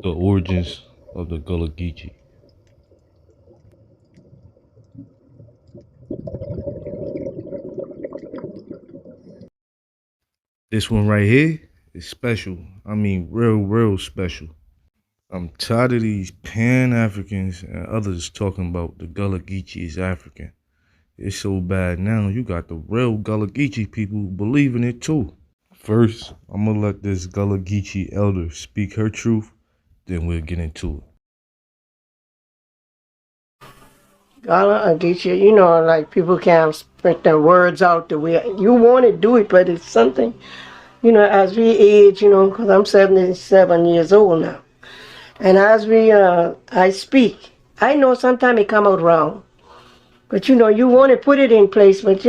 The origins of the Gullah Geechee. This one right here is special. I mean, real special. I'm tired of these Pan-Africans and others talking about the Gullah Geechee is African. It's so bad now, you got the real Gullah Geechee people believing it too. First, I'm gonna let this Gullah Geechee elder speak her truth, then we'll get into it. Gullah Geechee, like people can't spit their words out the way you want to do it, but it's something, as we age, because I'm 77 years old now. And as I speak, I know sometimes it come out wrong. But, you want to put it in place, but,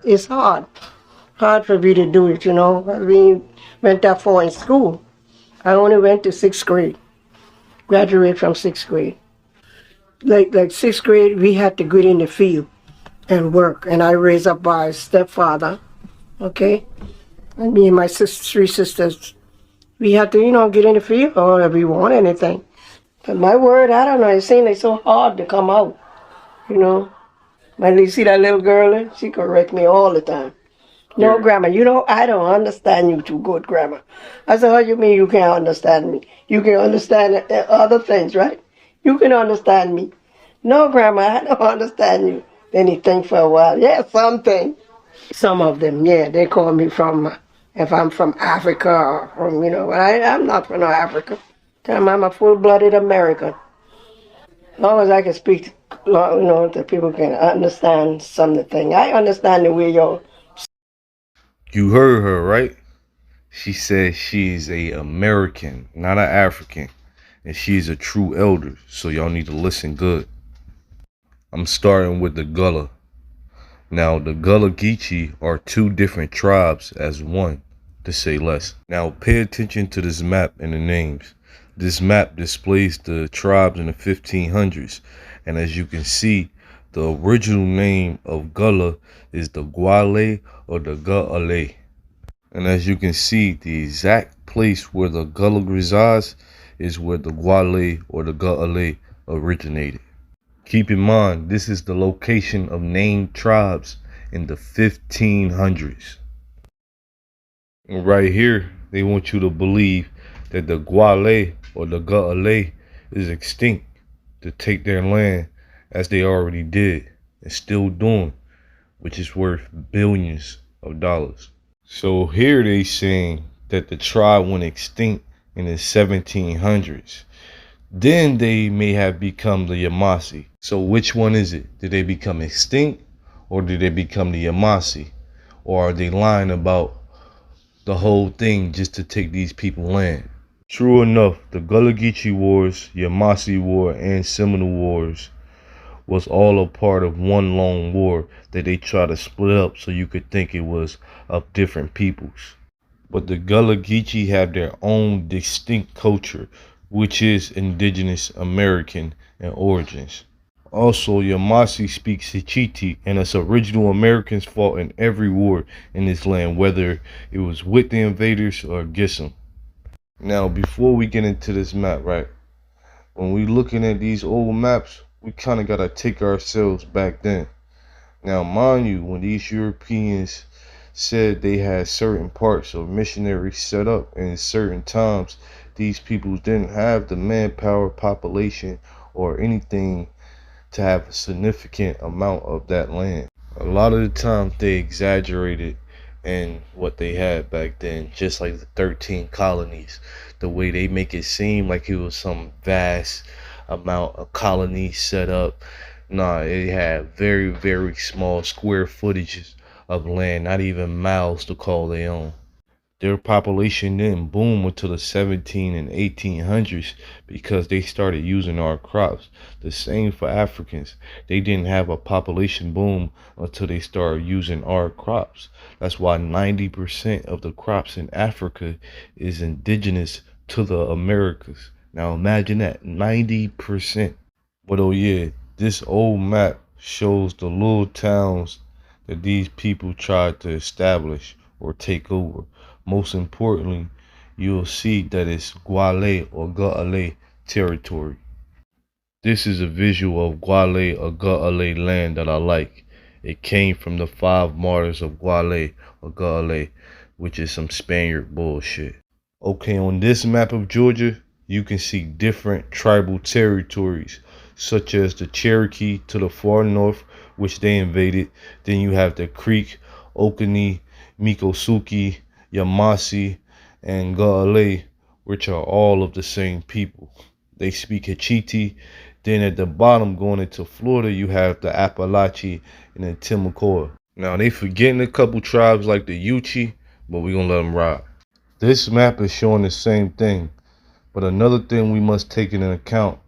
it's hard. Hard for me to do it, We went that far in school. I only went to sixth grade, graduated from sixth grade. Like sixth grade, we had to go in the field and work. And I raised up by stepfather, okay? And me and my three sisters, we had to, get in the field or if we want anything. But my word, I don't know, it seemed like so hard to come out, you know. When you see that little girl, she correct me all the time. No, Grandma, I don't understand you too good, Grandma. I said, how you mean you can't understand me? You can understand other things, right? You can understand me. No, Grandma, I don't understand you. Then he think for a while. Yeah, something. Some of them, yeah, they call me from, if I'm from Africa or from, I'm not from Africa. Tell them I'm a full-blooded American. As long as I can speak, that people can understand something. I understand the way you're. You heard her, right? She said she's a American, not an African. And she's a true elder, so y'all need to listen good. I'm starting with the Gullah. Now, the Gullah Geechee are two different tribes as one, to say less. Now, pay attention to this map and the names. This map displays the tribes in the 1500s, and as you can see, the original name of Gullah is the Gwale or the Ga'ale. And as you can see, the exact place where the Gullah resides is where the Gwale or the Ga'ale originated. Keep in mind, this is the location of named tribes in the 1500s. And right here, they want you to believe that the Gwale or the Ga'ale is extinct to take their land as they already did and still doing, which is worth billions of dollars. So here they saying that the tribe went extinct in the 1700s. Then they may have become the Yamasee. So which one is it? Did they become extinct or did they become the Yamasee? Or are they lying about the whole thing just to take these people land? True enough, the Gullah Geechee Wars, Yamasee War, and Seminole Wars was all a part of one long war that they tried to split up so you could think it was of different peoples. But the Gullah Geechee have their own distinct culture, which is Indigenous American in origins. Also, Yamasee speaks Hichiti, and us original Americans fought in every war in this land, whether it was with the invaders or against them. Now, before we get into this map, right, when we looking at these old maps, we kind of got to take ourselves back then. Now, mind you, when these Europeans said they had certain parts of missionaries set up in certain times, these people didn't have the manpower, population, or anything to have a significant amount of that land. A lot of the time they exaggerated in what they had back then, just like the 13 colonies. The way they make it seem like it was some vast amount of colonies set up. Nah, it had very small square footages of land, not even miles to call their own. Their population didn't boom until the 17 and 1800s because they started using our crops. The same for Africans. They didn't have a population boom until they started using our crops. That's why 90% of the crops in Africa is indigenous to the Americas. Now imagine that, 90%. But oh yeah, this old map shows the little towns that these people tried to establish or take over. Most importantly, you'll see that it's Guale or Guale territory. This is a visual of Guale or Guale land that I like. It came from the 5 martyrs of Guale or Guale, which is some Spaniard bullshit. Okay, on this map of Georgia, you can see different tribal territories, such as the Cherokee to the far north, which they invaded. Then you have the Creek, Oconee, Miccosukee, Yamasee, and Gaale, which are all of the same people. They speak Hachiti. Then at the bottom, going into Florida, you have the Appalachee and the Timucua. Now, they forgetting a couple tribes like the Yuchi, but we're going to let them ride. This map is showing the same thing, but another thing we must take into account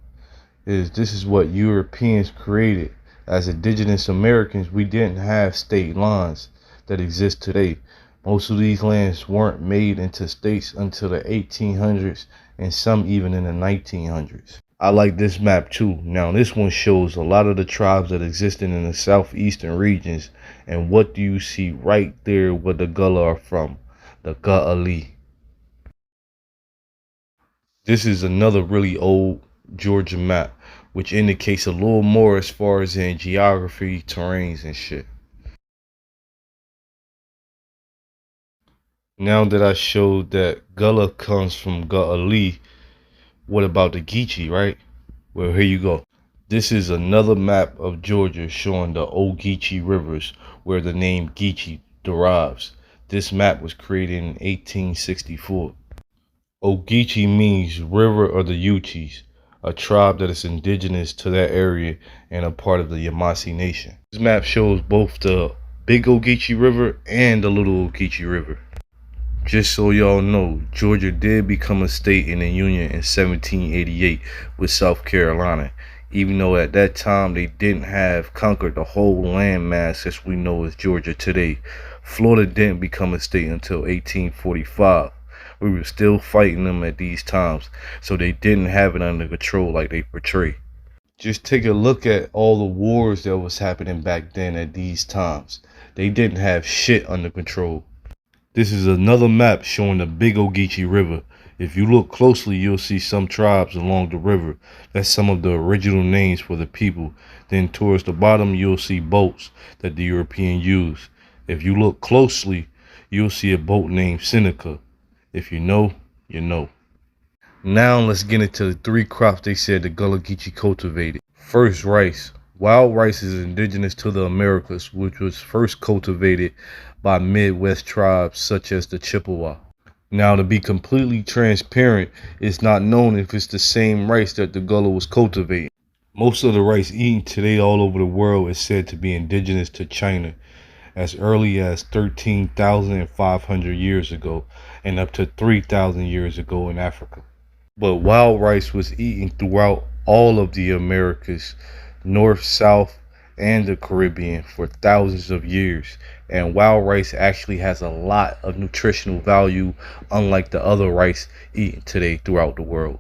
is this is what Europeans created. As indigenous Americans, we didn't have state lines that exist today. Most of these lands weren't made into states until the 1800s and some even in the 1900s. I like this map too. Now this one shows a lot of the tribes that existed in the southeastern regions, and what do you see right there where the Gullah are from? The Ga'ali. This is another really old Georgia map, which indicates a little more as far as in geography, terrains, and shit. Now that I showed that Gullah comes from Ga'ali, what about the Geechee, right? Well, here you go. This is another map of Georgia showing the Old Geechee rivers, where the name Geechee derives. This map was created in 1864. Ogeechee means river of the Uchis, a tribe that is indigenous to that area and a part of the Yamasee Nation. This map shows both the Big Ogeechee River and the Little Ogeechee River. Just so y'all know, Georgia did become a state in the Union in 1788 with South Carolina, even though at that time they didn't have conquered the whole landmass as we know as Georgia today. Florida didn't become a state until 1845. We were still fighting them at these times, so they didn't have it under control like they portray. Just take a look at all the wars that was happening back then at these times. They didn't have shit under control. This is another map showing the Big Ogeechee River. If you look closely, you'll see some tribes along the river. That's some of the original names for the people. Then towards the bottom, you'll see boats that the European used. If you look closely, you'll see a boat named Seneca. If you know, you know. Now let's get into the 3 crops they said the Gullah Geechee cultivated. First, rice. Wild rice is indigenous to the Americas, which was first cultivated by Midwest tribes such as the Chippewa. Now, to be completely transparent, it's not known if it's the same rice that the Gullah was cultivating. Most of the rice eaten today all over the world is said to be indigenous to China, as early as 13,500 years ago and up to 3,000 years ago in Africa. But wild rice was eaten throughout all of the Americas, North, South, and the Caribbean for thousands of years. And wild rice actually has a lot of nutritional value, unlike the other rice eaten today throughout the world.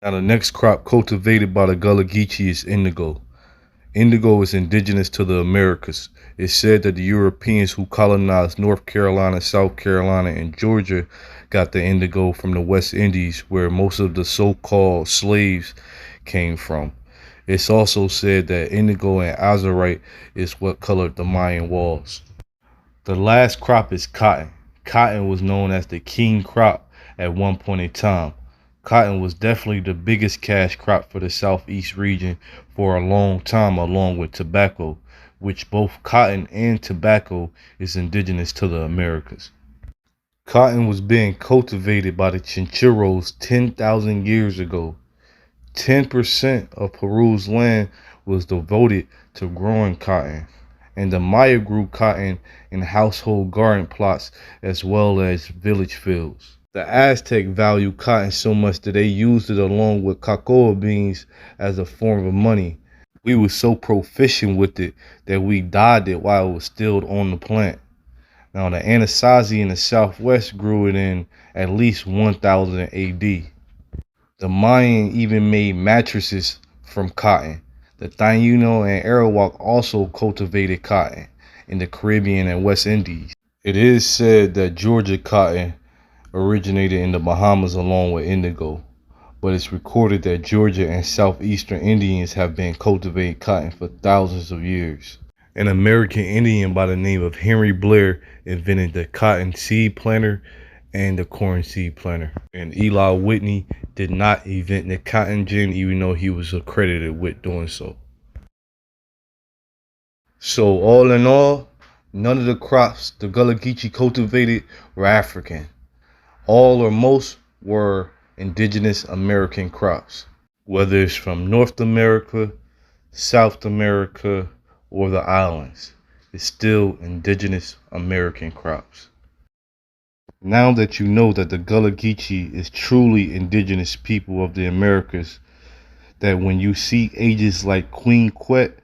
Now the next crop cultivated by the Gullah Geechee is indigo. Indigo is indigenous to the Americas. It's said that the Europeans who colonized North Carolina, South Carolina, and Georgia got the indigo from the West Indies, where most of the so-called slaves came from. It's also said that indigo and azurite is what colored the Mayan walls. The last crop is cotton. Cotton was known as the king crop at one point in time. Cotton was definitely the biggest cash crop for the southeast region for a long time, along with tobacco, which both cotton and tobacco is indigenous to the Americas. Cotton was being cultivated by the Chinchorros 10,000 years ago. 10% of Peru's land was devoted to growing cotton, and the Maya grew cotton in household garden plots as well as village fields. The Aztec valued cotton so much that they used it along with cocoa beans as a form of money. We were so proficient with it that we dyed it while it was still on the plant. Now the Anasazi in the southwest grew it in at least 1000 AD. The Mayan even made mattresses from cotton. The Taino and Arawak also cultivated cotton in the Caribbean and West Indies. It is said that Georgia cotton originated in the Bahamas along with indigo, but it's recorded that Georgia and southeastern Indians have been cultivating cotton for thousands of years. An American Indian by the name of Henry Blair invented the cotton seed planter and the corn seed planter. And Eli Whitney did not invent the cotton gin, even though he was accredited with doing so. So all in all, none of the crops the Gullah Geechee cultivated were African. All or most were indigenous American crops. Whether it's from North America, South America, or the islands, it's still indigenous American crops. Now that you know that the Gullah Geechee is truly indigenous people of the Americas, that when you see ages like Queen Quet,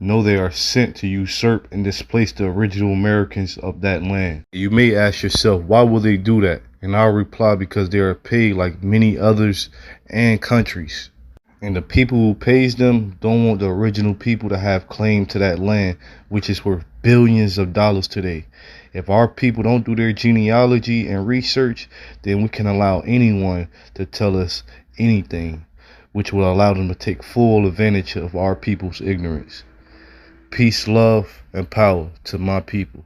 know they are sent to usurp and displace the original Americans of that land. You may ask yourself, why will they do that? And I'll reply, because they are paid like many others and countries. And the people who pays them don't want the original people to have claim to that land, which is worth billions of dollars today. If our people don't do their genealogy and research, then we can allow anyone to tell us anything, which will allow them to take full advantage of our people's ignorance. Peace, love, and power to my people.